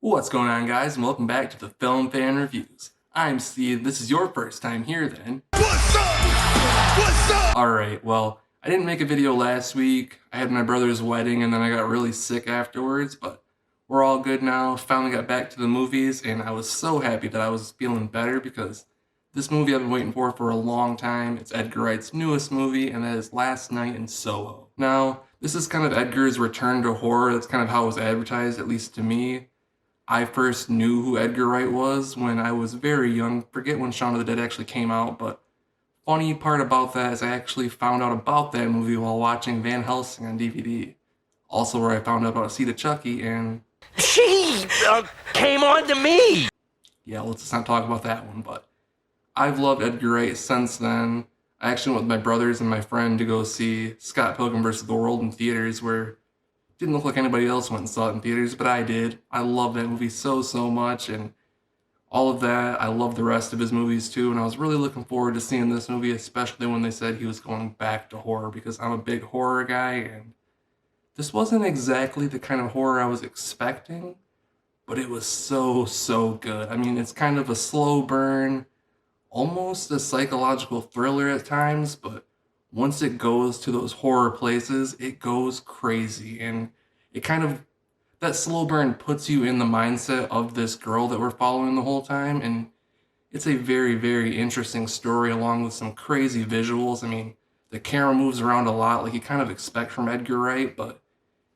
What's going on, guys, and welcome back to the Film Fan Reviews. I'm Steve. This is your first time here then. What's up? What's up? Alright, well, I didn't make a video last week. I had my brother's wedding and then I got really sick afterwards, but we're all good now. Finally got back to the movies and I was so happy that I was feeling better because this movie I've been waiting for a long time. It's Edgar Wright's newest movie, and that is Last Night in Soho. Now, this is kind of Edgar's return to horror. That's kind of how it was advertised, at least to me. I first knew who Edgar Wright was when I was very young. Forget when Shaun of the Dead actually came out, but funny part about that is I actually found out about that movie while watching Van Helsing on DVD. Also where I found out about Seed of Chucky, and She came on to me. yeah, let's not talk about that one, but I've loved Edgar Wright since then. I actually went with my brothers and my friend to go see Scott Pilgrim vs. the World in theaters, where it didn't look like anybody else went and saw it in theaters, but I did. I love that movie so much, and all of that. I love the rest of his movies too, and I was really looking forward to seeing this movie, especially when they said he was going back to horror, because I'm a big horror guy, and this wasn't exactly the kind of horror I was expecting, but it was so good. I mean, it's kind of a slow burn, almost a psychological thriller at times, but once it goes to those horror places, it goes crazy. And it kind of, that slow burn puts you in the mindset of this girl that we're following the whole time. And it's a very interesting story along with some crazy visuals. I mean, the camera moves around a lot like you kind of expect from Edgar Wright, but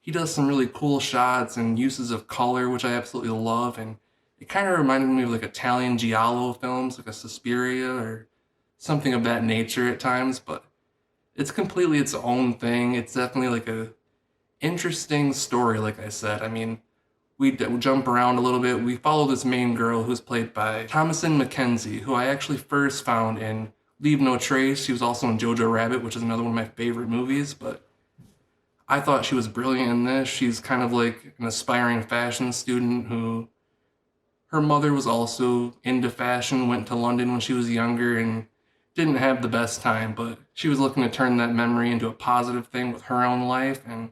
he does some really cool shots and uses of color, which I absolutely love. And it kind of reminded me of like Italian giallo films, like a Suspiria or something of that nature at times, but it's completely its own thing. It's definitely like a interesting story, like I said. I mean, we jump around a little bit. We follow this main girl who's played by Thomasin McKenzie, who I actually first found in Leave No Trace. She was also in Jojo Rabbit, which is another one of my favorite movies, but I thought she was brilliant in this. She's kind of like an aspiring fashion student who, her mother was also into fashion, went to London when she was younger, and didn't have the best time, but she was looking to turn that memory into a positive thing with her own life, and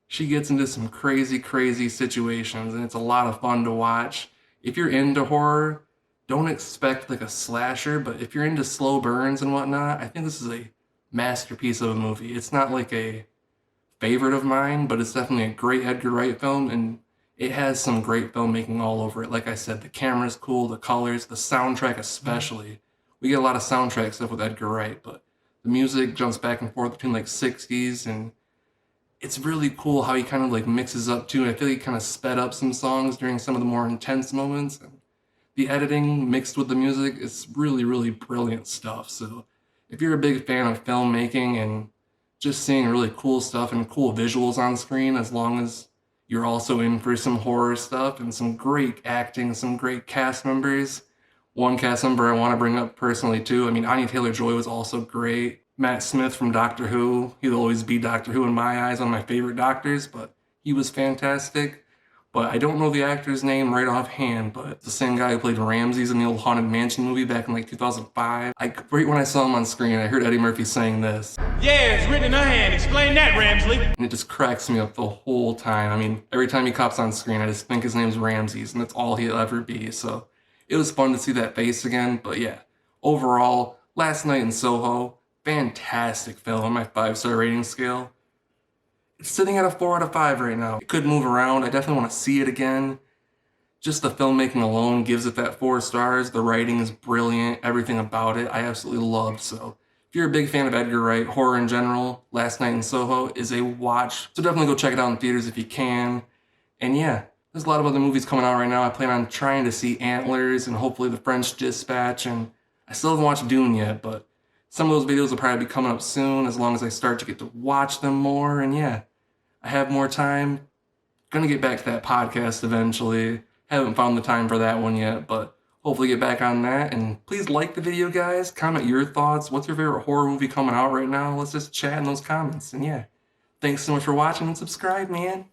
she gets into some crazy situations, and it's a lot of fun to watch. If you're into horror, don't expect like a slasher, but if you're into slow burns and whatnot, I think this is a masterpiece of a movie. It's not like a favorite of mine, but it's definitely a great Edgar Wright film, and it has some great filmmaking all over it. Like I said, the camera's cool, the colors, the soundtrack especially. We get a lot of soundtrack stuff with Edgar Wright, but the music jumps back and forth between like 60s, and it's really cool how he kind of like mixes up too. I feel like he kind of sped up some songs during some of the more intense moments. And the editing mixed with the music is really brilliant stuff. So if you're a big fan of filmmaking and just seeing really cool stuff and cool visuals on screen, as long as you're also in for some horror stuff and some great acting, some great cast members. One cast member I want to bring up personally too. I mean, Anya Taylor-Joy was also great. Matt Smith from Doctor Who. He'll always be Doctor Who in my eyes, one of my favorite doctors, but he was fantastic. But I don't know the actor's name right offhand, but it's the same guy who played Ramses in the old Haunted Mansion movie back in like 2005. Right when I saw him on screen, I heard Eddie Murphy saying this. Yeah, it's written in her hand. Explain that, Ramsley. And it just cracks me up the whole time. I mean, every time he pops on screen, I just think his name's Ramses, and that's all he'll ever be. So it was fun to see that face again. But yeah, overall, Last Night in Soho, fantastic film on my 5-star rating scale. It's sitting at a 4 out of 5 right now. It could move around. I definitely want to see it again. Just the filmmaking alone gives it that 4 stars. The writing is brilliant. Everything about it I absolutely love. So if you're a big fan of Edgar Wright, horror in general, Last Night in Soho is a watch. So definitely go check it out in theaters if you can. And yeah, there's a lot of other movies coming out right now. I plan on trying to see Antlers and hopefully The French Dispatch. And I still haven't watched Dune yet, but some of those videos will probably be coming up soon as long as I start to get to watch them more. And yeah, I have more time. Gonna get back to that podcast eventually. Haven't found the time for that one yet, but hopefully get back on that. And please like the video, guys. Comment your thoughts. What's your favorite horror movie coming out right now? Let's just chat in those comments. And yeah, thanks so much for watching and subscribe, man.